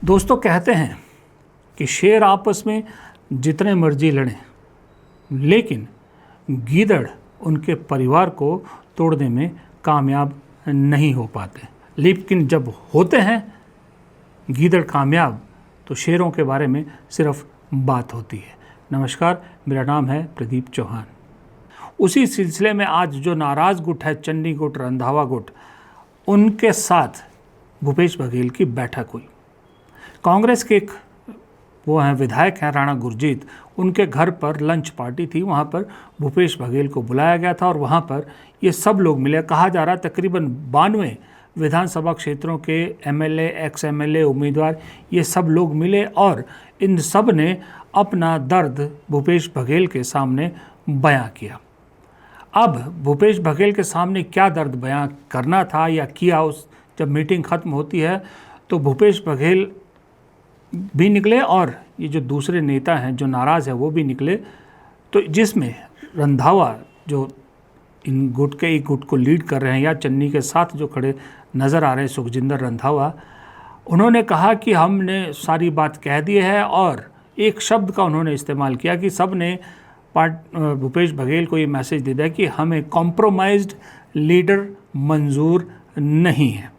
दोस्तों कहते हैं कि शेर आपस में जितने मर्जी लड़ें, लेकिन गीदड़ उनके परिवार को तोड़ने में कामयाब नहीं हो पाते। लेकिन जब होते हैं गीदड़ कामयाब तो शेरों के बारे में सिर्फ बात होती है। नमस्कार, मेरा नाम है प्रदीप चौहान। उसी सिलसिले में आज जो नाराज़ गुट है, चन्नी गुट, रंधावा गुट, उनके साथ भूपेश बघेल की बैठक हुई। कांग्रेस के एक वो हैं विधायक हैं राणा गुरजीत, उनके घर पर लंच पार्टी थी। वहाँ पर भूपेश बघेल को बुलाया गया था और वहाँ पर ये सब लोग मिले। कहा जा रहा तकरीबन 92 विधानसभा क्षेत्रों के एमएलए, एक्स एमएलए, उम्मीदवार, ये सब लोग मिले और इन सब ने अपना दर्द भूपेश बघेल के सामने बयां किया। अब भूपेश बघेल के सामने क्या दर्द बयां करना था या किया, उस जब मीटिंग ख़त्म होती है तो भूपेश बघेल भी निकले और ये जो दूसरे नेता हैं जो नाराज़ है वो भी निकले। तो जिसमें रंधावा जो इन गुट के एक गुट को लीड कर रहे हैं या चन्नी के साथ जो खड़े नज़र आ रहे हैं सुखजिंदर रंधावा, उन्होंने कहा कि हमने सारी बात कह दी है और एक शब्द का उन्होंने इस्तेमाल किया कि सब ने भूपेश बघेल को ये मैसेज दे दिया कि हमें कॉम्प्रोमाइज्ड लीडर मंजूर नहीं है।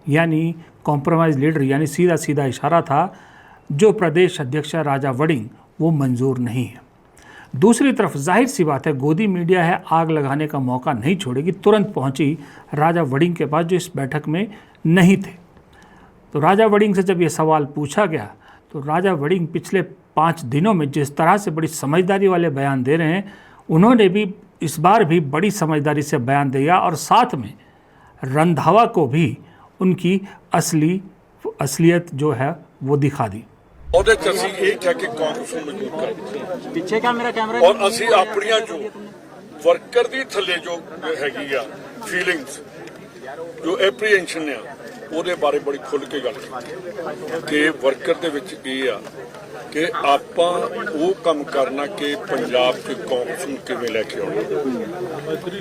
यानी कॉम्प्रोमाइज लीडर यानी सीधा सीधा इशारा था जो प्रदेश अध्यक्ष राजा वड़िंग, वो मंजूर नहीं है। दूसरी तरफ जाहिर सी बात है, गोदी मीडिया है, आग लगाने का मौका नहीं छोड़ेगी। तुरंत पहुंची राजा वड़िंग के पास जो इस बैठक में नहीं थे। तो राजा वड़िंग से जब ये सवाल पूछा गया तो राजा वड़िंग पिछले 5 दिनों में जिस तरह से बड़ी समझदारी वाले बयान दे रहे हैं, उन्होंने भी इस बार भी बड़ी समझदारी से बयान दिया और साथ में रंधावा को भी उनकी असलियत जो है वो दिखा दी। ਉਹਦੇ ਚ ਅਸੀਂ ਇਹ ਕਹਿ ਕੇ ਕਾਂਗਰਸ ਨੂੰ ਮਜ਼ਬੂਤ ਕਰਦੇ ਪਿੱਛੇ ਕੈਮਰਾ ਕੈਮਰਾ ਔਰ ਅਸੀਂ ਆਪਣੀਆਂ ਜੋ ਵਰਕਰ ਦੀ ਥੱਲੇ ਜੋ ਹੈਗੀ ਆ ਫੀਲਿੰਗਸ, ਜੋ ਐਪਰੀਹੈਂਸ਼ਨ ਆ, ਉਹਦੇ ਬਾਰੇ ਬੜੀ ਖੁੱਲ੍ਹ ਕੇ ਗੱਲ ਕੀਤੀ ਕਿ ਵਰਕਰ ਦੇ ਵਿੱਚ ਇਹ ਆ ਕਿ ਆਪਾਂ ਉਹ ਕੰਮ ਕਰਨਾ ਕਿ ਪੰਜਾਬ 'ਚ ਕਾਂਗਰਸ ਨੂੰ ਕਿਵੇਂ ਲੈ ਕੇ ਆਉਣਾ।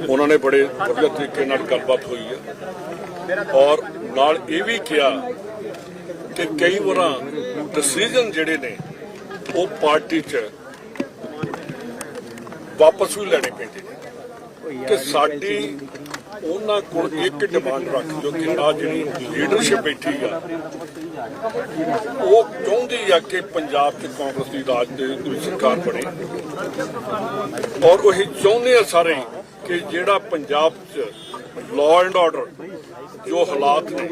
ਉਹਨਾਂ ਨੇ ਬੜੇ ਵਧੀਆ ਤਰੀਕੇ ਨਾਲ ਗੱਲਬਾਤ ਹੋਈ ਆ ਔਰ ਨਾਲ ਇਹ ਵੀ ਕਿਹਾ ਕਿ ਕਈ ਵਾਰਾਂ डिसीजन ਜਿਹੜੇ ਨੇ ਉਹ ਪਾਰਟੀ 'ਚ ਵਾਪਸ ਵੀ ਲੈਣੇ ਪੈਂਦੇ ਨੇ ਕਿ ਸਾਡੀ ਉਹਨਾਂ ਕੋਲ ਇੱਕ ਡਿਮਾਂਡ ਰੱਖ ਜੋ ਕਿ ਆ ਜਿਹੜੀ ਲੀਡਰਸ਼ਿਪ ਬੈਠੀ ਆ ਉਹ ਚਾਹੁੰਦੀ ਆ ਕਿ ਪੰਜਾਬ 'ਚ ਕਾਂਗਰਸ ਦੀ ਰਾਜ ਦੀ ਸਰਕਾਰ ਬਣੇ ਔਰ ਉਹ ਚਾਹੁੰਦੇ ਆ ਸਾਰੇ ਕਿ ਜਿਹੜਾ ਪੰਜਾਬ 'ਚ ਲਾਅ ਐਂਡ ਆਰਡਰ ਜੋ ਹਾਲਾਤ ਨੇ,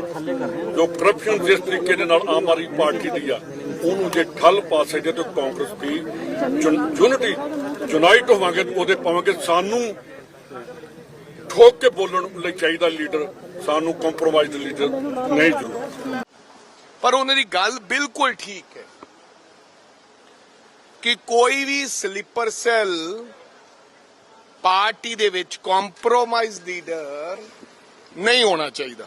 ਜੋ ਕਰਪਸ਼ਨ ਜਿਸ ਤਰੀਕੇ ਦੇ ਨਾਲ ਆਮ ਆਦਮੀ ਪਾਰਟੀ ਦੀ ਆ, ਉਹਨੂੰ ਜੇ ਠੱਲ ਪਾ ਸਕਦੇ ਤਾਂ ਕਾਂਗਰਸ ਦੀ ਯੂਨਿਟੀ ਯੂਨਾਈਟ ਹੋਵਾਂਗੇ, ਉਹਦੇ ਪਾਵਾਂਗੇ। ਸਾਨੂੰ ਠੋਕ ਕੇ ਬੋਲਣ ਲਈ ਚਾਹੀਦਾ ਲੀਡਰ, ਸਾਨੂੰ ਕੰਪਰੋਮਾਈਜ਼ ਲੀਡਰ ਨਹੀਂ ਜ਼ਰੂਰ। ਪਰ ਉਹਨਾਂ ਦੀ ਗੱਲ ਬਿਲਕੁਲ ਠੀਕ ਹੈ ਕਿ ਕੋਈ ਵੀ ਸਲੀਪਰ ਸੈੱਲ ਪਾਰਟੀ ਦੇ ਵਿੱਚ ਕੰਪਰੋਮਾਈਜ਼ ਲੀਡਰ ਨਹੀਂ ਹੋਣਾ ਚਾਹੀਦਾ।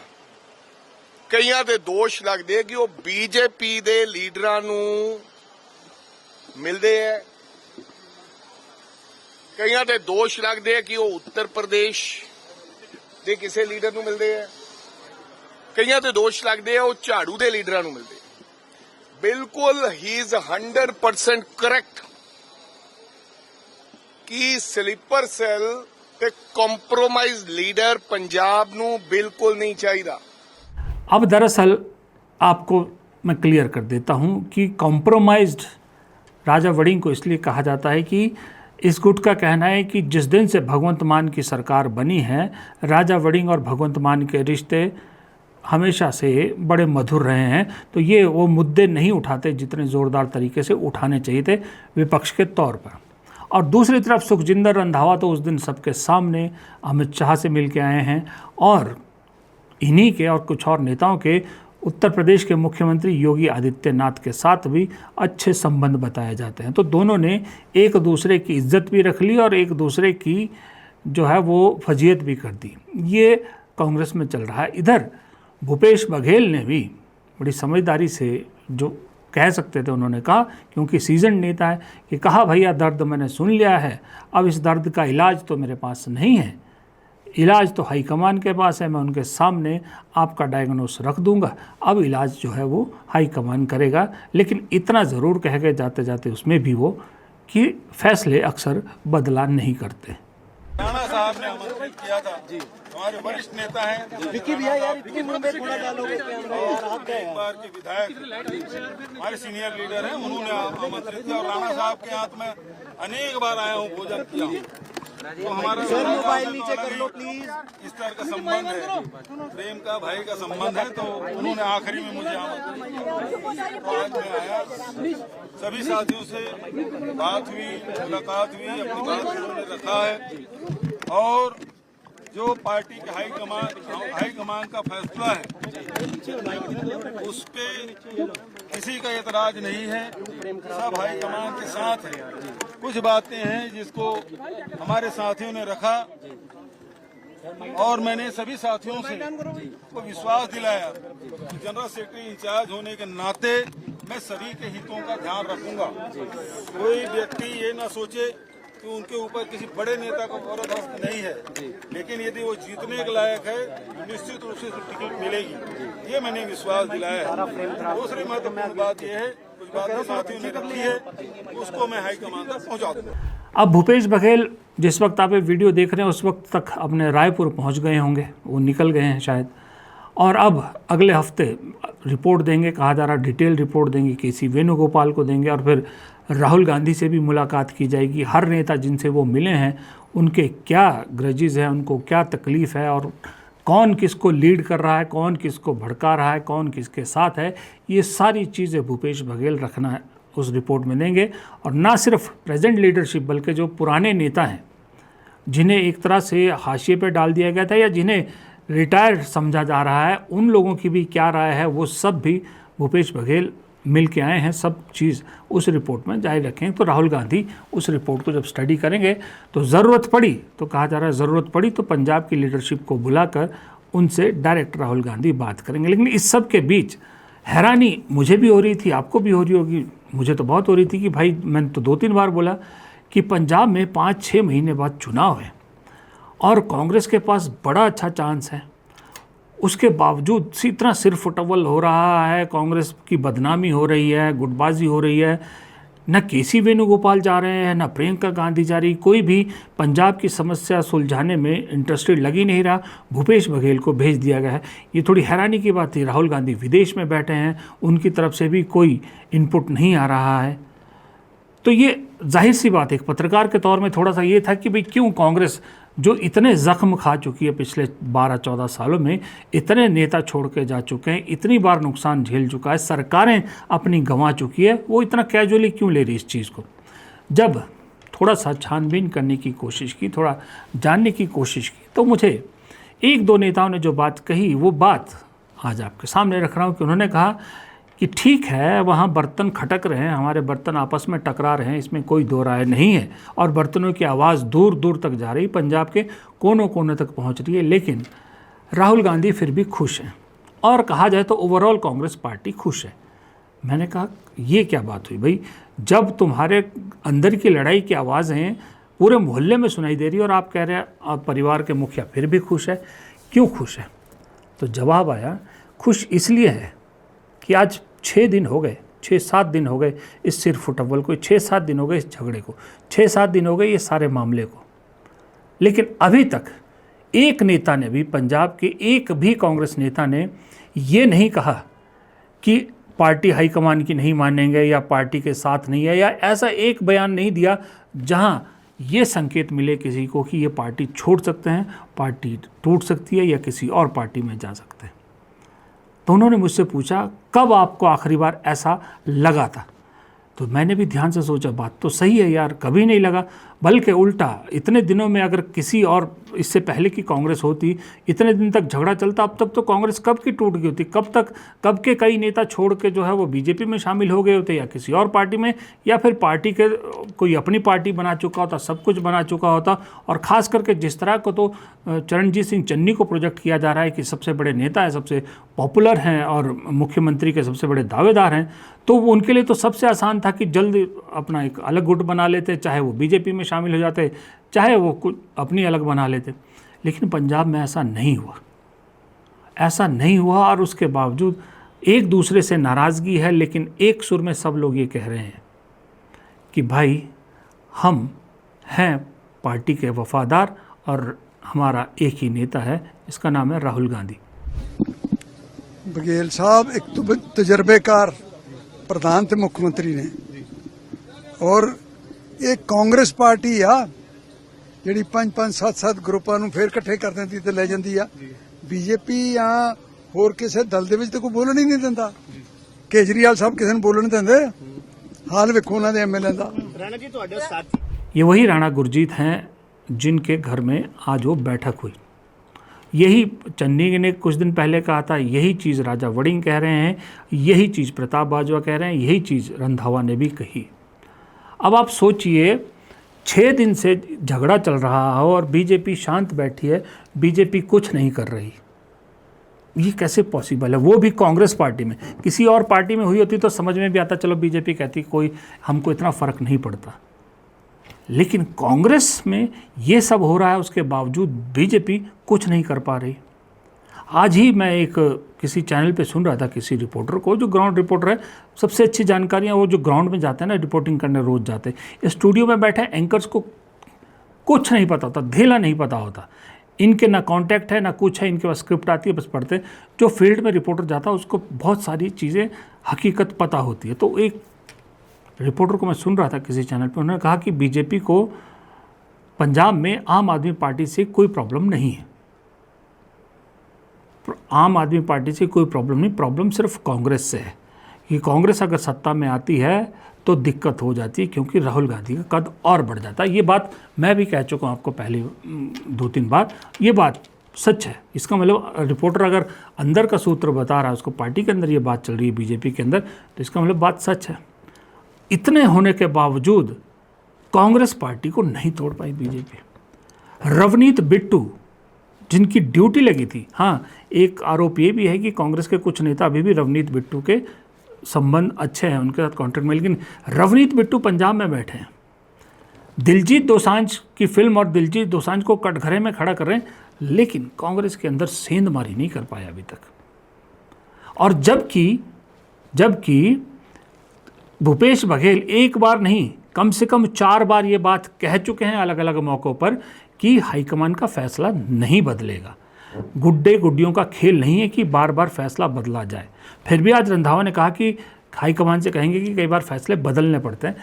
ਕਈਆਂ ਦੇ ਦੋਸ਼ ਲੱਗਦੇ ਕਿ ਉਹ ਬੀਜੇਪੀ ਦੇ ਲੀਡਰਾਂ ਨੂੰ ਮਿਲਦੇ ਐ, ਕਈਆਂ ਦੇ ਦੋਸ਼ ਲੱਗਦੇ ਕਿ ਉਹ ਉੱਤਰ ਪ੍ਰਦੇਸ਼ ਦੇ ਕਿਸੇ ਲੀਡਰ ਨੂੰ ਮਿਲਦੇ ਐ, ਕਈਆਂ ਦੇ ਦੋਸ਼ ਲੱਗਦੇ ਆ ਉਹ ਝਾੜੂ ਦੇ ਲੀਡਰਾਂ ਨੂੰ ਮਿਲਦੇ। ਬਿਲਕੁਲ ਹੀ ਇਜ਼ 100% ਕਰੈਕਟ ਕਿ ਸਲੀਪਰ ਸੈੱਲ ਤੇ कॉम्प्रोमाइज लीडर पंजाब नू बिल्कुल नहीं चाहिए। अब दरअसल आपको मैं क्लियर कर देता हूं कि कॉम्प्रोमाइज्ड राजा वड़िंग को इसलिए कहा जाता है कि इस गुट का कहना है कि जिस दिन से भगवंत मान की सरकार बनी है, राजा वड़िंग और भगवंत मान के रिश्ते हमेशा से बड़े मधुर रहे हैं। तो ये वो मुद्दे नहीं उठाते जितने ज़ोरदार तरीके से उठाने चाहिए थे विपक्ष के तौर पर। और दूसरी तरफ सुखजिंदर रंधावा तो उस दिन सबके सामने अमित शाह से मिल के आए हैं और इन्हीं के और कुछ और नेताओं के उत्तर प्रदेश के मुख्यमंत्री योगी आदित्यनाथ के साथ भी अच्छे संबंध बताए जाते हैं। तो दोनों ने एक दूसरे की इज्जत भी रख ली और एक दूसरे की जो है वो फजीयत भी कर दी। ये कांग्रेस में चल रहा है। इधर भूपेश बघेल ने भी बड़ी समझदारी से जो कह सकते थे उन्होंने कहा, क्योंकि सीजन नेता है, कि कहा भैया दर्द मैंने सुन लिया है, अब इस दर्द का इलाज तो मेरे पास नहीं है, इलाज तो हाईकमान के पास है, मैं उनके सामने आपका डायग्नोस रख दूंगा, अब इलाज जो है वो हाईकमान करेगा। लेकिन इतना ज़रूर कह के जाते जाते उसमें भी वो कि फैसले अक्सर बदला नहीं करते। राणा साहब ने आमंत्रित किया था जी, हमारे वरिष्ठ नेता हैं विक्की भैया, यार इतनी मुंबई थोड़ा डालोगे और एक बार के विधायक हमारे सीनियर लीडर हैं, उन्होंने आमंत्रित किया और राणा साहब के हाथ में अनेक बार आया हूँ, भोजन किया हूँ। तो हमारा मोबाइल नीचे कर लो प्लीज, इस तरह का संबंध है, प्रेम का भाई का संबंध है। तो उन्होंने आखिरी में मुझे आमंत्रित किया, तो आज मैं आया, सभी साथियों से बात हुई, मुलाकात हुई, अपनी बात उन्होंने रखा है और जो पार्टी के हाईकमान का फैसला है उस पे किसी का एतराज नहीं है, सब हाईकमान के साथ है। कुछ बातें हैं जिसको हमारे साथियों ने रखा और मैंने सभी साथियों से को विश्वास दिलाया कि जनरल सेक्रेटरी इंचार्ज होने के नाते मैं सभी के हितों का ध्यान रखूंगा। कोई व्यक्ति ये ना सोचे कि उनके ऊपर किसी बड़े नेता का जबरदस्त नहीं है, लेकिन यदि वो जीतने के लायक है निश्चित रूप से टिकट मिलेगी, ये मैंने विश्वास दिलाया है। दूसरी महत्वपूर्ण बात यह है, कुछ बातें साथियों ने रखी है, उसको मैं हाईकमान तक पहुंचा दूंगा। अब भूपेश बघेल जिस वक्त आप ये वीडियो देख रहे हैं उस वक्त तक अपने रायपुर पहुंच गए होंगे, वो निकल गए हैं शायद, और अब अगले हफ्ते रिपोर्ट देंगे, कहा जा रहा डिटेल रिपोर्ट देंगे, केसी वेणुगोपाल को देंगे और फिर राहुल गांधी से भी मुलाकात की जाएगी। हर नेता जिनसे वो मिले हैं उनके क्या ग्रजेस हैं, उनको क्या तकलीफ़ है और कौन किसको लीड कर रहा है, कौन किसको भड़का रहा है, कौन किसके साथ है, ये सारी चीज़ें भूपेश बघेल रखना है उस रिपोर्ट में देंगे। और ना सिर्फ प्रेजेंट लीडरशिप बल्कि जो पुराने नेता हैं जिन्हें एक तरह से हाशिए पे डाल दिया गया था या जिन्हें रिटायर्ड समझा जा रहा है, उन लोगों की भी क्या राय है, वो सब भी भूपेश बघेल मिल के आए हैं, सब चीज़ उस रिपोर्ट में जारी रखें। तो राहुल गांधी उस रिपोर्ट को जब स्टडी करेंगे तो ज़रूरत पड़ी, तो कहा जा रहा है ज़रूरत पड़ी तो पंजाब की लीडरशिप को बुलाकर उनसे डायरेक्ट राहुल गांधी बात करेंगे। लेकिन इस सब के बीच हैरानी मुझे भी हो रही थी, आपको भी हो रही होगी, मुझे तो बहुत हो रही थी कि भाई मैंने तो 2-3 बार बोला कि पंजाब में 5-6 महीने बाद चुनाव है और कांग्रेस के पास बड़ा अच्छा चांस है, उसके बावजूद इतना सिर फुटबल हो रहा है, कांग्रेस की बदनामी हो रही है, गुटबाजी हो रही है, न केसी वेणुगोपाल जा रहे हैं, न प्रियंका गांधी जा रही, कोई भी पंजाब की समस्या सुलझाने में इंटरेस्टेड लग ही नहीं रहा, भूपेश बघेल को भेज दिया गया है। ये थोड़ी हैरानी की बात थी। राहुल गांधी विदेश में बैठे हैं, उनकी तरफ से भी कोई इनपुट नहीं आ रहा है। तो ये जाहिर सी बात है, एक पत्रकार के तौर में थोड़ा सा ये था कि भाई क्यों कांग्रेस जो इतने ज़ख्म खा चुकी है पिछले 12-14 सालों में, इतने नेता छोड़ के जा चुके हैं, इतनी बार नुकसान झेल चुका है, सरकारें अपनी गंवा चुकी है, वो इतना कैजुअली क्यों ले रही इस चीज़ को। जब थोड़ा सा छानबीन करने की कोशिश की, थोड़ा जानने की कोशिश की, तो मुझे 1-2 नेताओं ने जो बात कही वो बात आज आपके सामने रख रहा हूँ कि उन्होंने कहा कि ठीक है वहाँ बर्तन खटक रहे हैं, हमारे बर्तन आपस में टकरा रहे हैं, इसमें कोई दो राय नहीं है और बर्तनों की आवाज़ दूर दूर तक जा रही, पंजाब के कोनों कोने तक पहुँच रही है, लेकिन राहुल गांधी फिर भी खुश हैं और कहा जाए तो ओवरऑल कांग्रेस पार्टी खुश है। मैंने कहा ये क्या बात हुई भाई, जब तुम्हारे अंदर की लड़ाई की आवाज़ें पूरे मोहल्ले में सुनाई दे रही और आप कह रहे हैं आप परिवार के मुखिया फिर भी खुश है, क्यों खुश है? तो जवाब आया खुश इसलिए है कि आज 6 दिन हो गए, 6-7 दिन हो गए इस सिर फुटबल को, 6-7 दिन हो गए इस झगड़े को, 6-7 दिन हो गए ये सारे मामले को, लेकिन अभी तक एक नेता ने भी, पंजाब के एक भी कांग्रेस नेता ने ये नहीं कहा कि पार्टी हाईकमान की नहीं मानेंगे या पार्टी के साथ नहीं है, या ऐसा एक बयान नहीं दिया जहां ये संकेत मिले किसी को कि ये पार्टी छोड़ सकते हैं, पार्टी टूट सकती है या किसी और पार्टी में जा सकते हैं। तो उन्होंने मुझसे पूछा कब आपको आखिरी बार ऐसा लगा था? तो मैंने भी ध्यान से सोचा बात तो सही है यार, कभी नहीं लगा, बल्कि उल्टा इतने दिनों में अगर किसी और इससे पहले की कांग्रेस होती, इतने दिन तक झगड़ा चलता, अब तक तो कांग्रेस कब की टूट गई होती, कब के कई नेता छोड़ के जो है वो बीजेपी में शामिल हो गए होते या किसी और पार्टी में, या फिर पार्टी के कोई अपनी पार्टी बना चुका होता, सब कुछ बना चुका होता। और ख़ास करके जिस तरह को तो चरणजीत सिंह चन्नी को प्रोजेक्ट किया जा रहा है कि सबसे बड़े नेता हैं, सबसे पॉपुलर हैं और मुख्यमंत्री के सबसे बड़े दावेदार हैं, तो वो उनके लिए तो सबसे आसान था कि जल्द अपना एक अलग गुट बना लेते, चाहे वो बीजेपी में शामिल हो जाते, चाहे वो कुछ अपनी अलग बना लेते। लेकिन पंजाब में ऐसा नहीं हुआ, ऐसा नहीं हुआ। और उसके बावजूद एक दूसरे से नाराज़गी है, लेकिन एक सुर में सब लोग ये कह रहे हैं कि भाई हम हैं पार्टी के वफादार और हमारा एक ही नेता है, इसका नाम है राहुल गांधी। बघेल साहब एक तो तजर्बेकार प्रधान थे मुख्यमंत्री ने, और एक कांग्रेस पार्टी आ ਜਿਹੜੀ 5-5 7-7 ਗਰੁੱਪਾਂ ਨੂੰ ਫੇਰ ਇਕੱਠੇ ਕਰ ਦਿੰਦੀ ਤੇ ਲੈ ਜਾਂਦੀ ਆ। ਬੀਜੇਪੀ ਆ ਹੋਰ ਕਿਸੇ ਦਲ ਦੇ ਵਿੱਚ ਤਾਂ ਕੋਈ ਬੋਲਣ ਹੀ ਨਹੀਂ ਦਿੰਦਾ। ਕੇਜਰੀਵਾਲ ਸਾਹਿਬ ਕਿਸੇ ਨੂੰ ਬੋਲਣ ਦਿੰਦੇ? ਹਾਲ ਵੇਖੋ ਉਹਨਾਂ ਦੇ ਐਮਐਲਏ ਦਾ। राणा जी ਤੁਹਾਡਾ ਸਾਥ ये वही राणा गुरजीत हैं जिनके घर में आज वो बैठक हुई। यही चन्नी ने कुछ दिन पहले कहा था, यही चीज़ राजा वड़िंग कह रहे हैं, यही चीज़ प्रताप बाजवा कह रहे हैं, यही चीज़ रंधावा ने भी कही। अब आप सोचिए 6 दिन से झगड़ा चल रहा हो और बीजेपी शांत बैठी है, बीजेपी कुछ नहीं कर रही, ये कैसे पॉसिबल है? वो भी कांग्रेस पार्टी में। किसी और पार्टी में हुई होती तो समझ में भी आता, चलो बीजेपी कहती कोई हमको इतना फ़र्क नहीं पड़ता, लेकिन कांग्रेस में ये सब हो रहा है, उसके बावजूद बीजेपी कुछ नहीं कर पा रही। आज ही मैं एक किसी चैनल पे सुन रहा था किसी रिपोर्टर को, जो ग्राउंड रिपोर्टर है, सबसे अच्छी जानकारियाँ वो जो ग्राउंड में जाते हैं ना, रिपोर्टिंग करने रोज़ जाते हैं, स्टूडियो में बैठे एंकर्स को कुछ नहीं पता होता, धेला नहीं पता होता, इनके ना कांटेक्ट है ना कुछ है, इनके पास स्क्रिप्ट आती है बस पढ़ते हैं। जो फील्ड में रिपोर्टर जाता है उसको बहुत सारी चीज़ें हकीकत पता होती है। तो एक रिपोर्टर को मैं सुन रहा था किसी चैनल पे, उन्होंने कहा कि बीजेपी को पंजाब में आम आदमी पार्टी से कोई प्रॉब्लम नहीं है, आम आदमी पार्टी से कोई प्रॉब्लम नहीं, प्रॉब्लम सिर्फ कांग्रेस से है कि कांग्रेस अगर सत्ता में आती है तो दिक्कत हो जाती है, क्योंकि राहुल गांधी का कद और बढ़ जाता है। ये बात मैं भी कह चुका हूँ आपको पहले 2-3 बार, ये बात सच है। इसका मतलब रिपोर्टर अगर अंदर का सूत्र बता रहा है, उसको पार्टी के अंदर ये बात चल रही है बीजेपी के अंदर, तो इसका मतलब बात सच है। इतने होने के बावजूद कांग्रेस पार्टी को नहीं तोड़ पाई बीजेपी। रवनीत बिट्टू जिनकी ड्यूटी लगी थी, हाँ एक आरोप ये भी है कि कांग्रेस के कुछ नेता अभी भी रवनीत बिट्टू के संबंध अच्छे हैं, उनके साथ कॉन्ट्रैक्ट में, लेकिन रवनीत बिट्टू पंजाब में बैठे हैं, दिलजीत दोसांझ की फिल्म और दिलजीत दोसांझ को कटघरे में खड़ा कर रहे हैं, लेकिन कांग्रेस के अंदर सेंधमारी नहीं कर पाया अभी तक। और जबकि भूपेश बघेल एक बार नहीं कम से कम 4 बार ये बात कह चुके हैं अलग अलग मौक़ों पर कि हाईकमान का फैसला नहीं बदलेगा, गुड्डे गुड्डियों का खेल नहीं है कि बार बार फैसला बदला जाए। फिर भी आज रंधावा ने कहा कि हाईकमान से कहेंगे कि कई बार फैसले बदलने पड़ते हैं,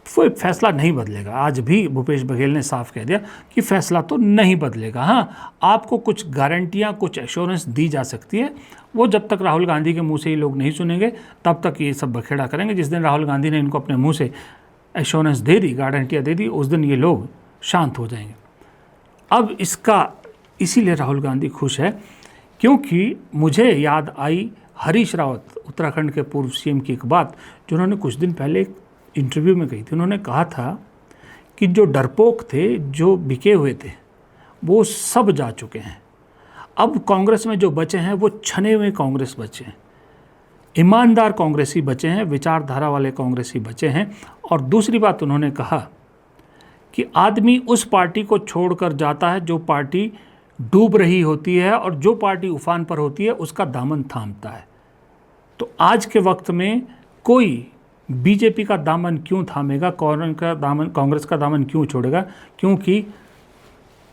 वो फैसला नहीं बदलेगा। आज भी भूपेश बघेल ने साफ कह दिया कि फैसला तो नहीं बदलेगा। हाँ, आपको कुछ गारंटियाँ, कुछ एश्योरेंस दी जा सकती है, वो जब तक राहुल गांधी के मुंह से ही लोग नहीं सुनेंगे तब तक ये सब बखेड़ा करेंगे। जिस दिन राहुल गांधी ने इनको अपने मुंह से एश्योरेंस दे दी, गारंटियाँ दे दी, उस दिन ये लोग शांत हो जाएंगे। अब इसीलिए राहुल गांधी खुश है, क्योंकि मुझे याद आई हरीश रावत, उत्तराखंड के पूर्व सीएम की एक बात जो उन्होंने कुछ दिन पहले एक इंटरव्यू में कही थी। उन्होंने कहा था कि जो डरपोक थे, जो बिके हुए थे, वो सब जा चुके हैं। अब कांग्रेस में जो बचे हैं वो छने हुए कांग्रेस बचे हैं, ईमानदार कांग्रेसी बचे हैं, विचारधारा वाले कांग्रेसी बचे हैं। और दूसरी बात उन्होंने कहा कि आदमी उस पार्टी को छोड़कर जाता है जो पार्टी डूब रही होती है, और जो पार्टी उफान पर होती है उसका दामन थामता है। तो आज के वक्त में कोई बीजेपी का दामन क्यों थामेगा, कांग्रेस का दामन क्यों छोड़ेगा? क्योंकि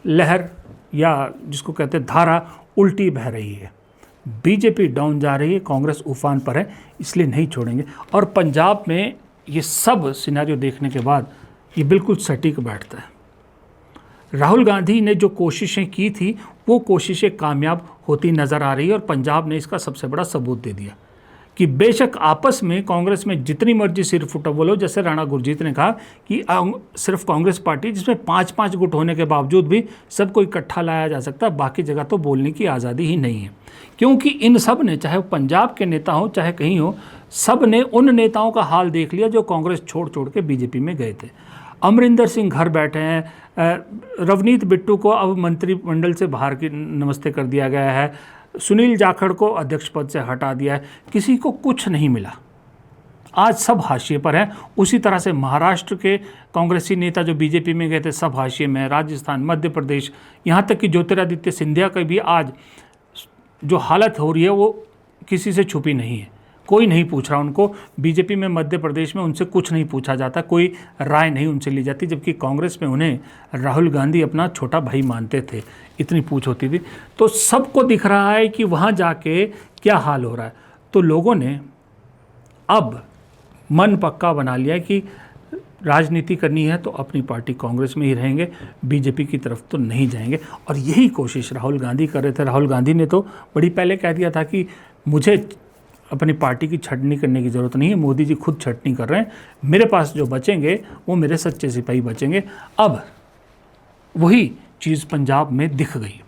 लहर या जिसको कहते हैं धारा उल्टी बह रही है, बीजेपी डाउन जा रही है, कांग्रेस उफान पर है, इसलिए नहीं छोड़ेंगे। और पंजाब में ये सब सिनेरियो देखने के बाद ये बिल्कुल सटीक बैठता है। राहुल गांधी ने जो कोशिशें की थी वो कोशिशें कामयाब होती नज़र आ रही है, और पंजाब ने इसका सबसे बड़ा सबूत दे दिया कि बेशक आपस में कांग्रेस में जितनी मर्जी सिर फुटा बोलो, जैसे राणा गुरजीत ने कहा कि सिर्फ कांग्रेस पार्टी जिसमें 5-5 गुट होने के बावजूद भी सबको इकट्ठा लाया जा सकता है, बाकी जगह तो बोलने की आज़ादी ही नहीं है। क्योंकि इन सब ने, चाहे वो पंजाब के नेता हो चाहे कहीं हो, सब ने उन नेताओं का हाल देख लिया जो कांग्रेस छोड़ के बीजेपी में गए थे। अमरिंदर सिंह घर बैठे हैं, रवनीत बिट्टू को अब मंत्रिमंडल से बाहर की नमस्ते कर दिया गया है, सुनील जाखड़ को अध्यक्ष पद से हटा दिया है, किसी को कुछ नहीं मिला। आज सब हाशिए पर हैं। उसी तरह से महाराष्ट्र के कांग्रेसी नेता जो बीजेपी में गए थे सब हाशिए में, राजस्थान, मध्य प्रदेश, यहाँ तक कि ज्योतिरादित्य सिंधिया का भी आज जो हालत हो रही है वो किसी से छुपी नहीं है। कोई नहीं पूछ रहा उनको, बीजेपी में मध्य प्रदेश में उनसे कुछ नहीं पूछा जाता, कोई राय नहीं उनसे ली जाती, जबकि कांग्रेस में उन्हें राहुल गांधी अपना छोटा भाई मानते थे, इतनी पूछ होती थी। तो सबको दिख रहा है कि वहाँ जाके क्या हाल हो रहा है। तो लोगों ने अब मन पक्का बना लिया कि राजनीति करनी है तो अपनी पार्टी कांग्रेस में ही रहेंगे, बीजेपी की तरफ तो नहीं जाएंगे। और यही कोशिश राहुल गांधी कर रहे थे। राहुल गांधी ने तो बड़ी पहले कह दिया था कि मुझे अपनी पार्टी की छटनी करने की ज़रूरत नहीं है, मोदी जी खुद छटनी कर रहे हैं, मेरे पास जो बचेंगे वो मेरे सच्चे सिपाही बचेंगे। अब वही चीज़ पंजाब में दिख गई।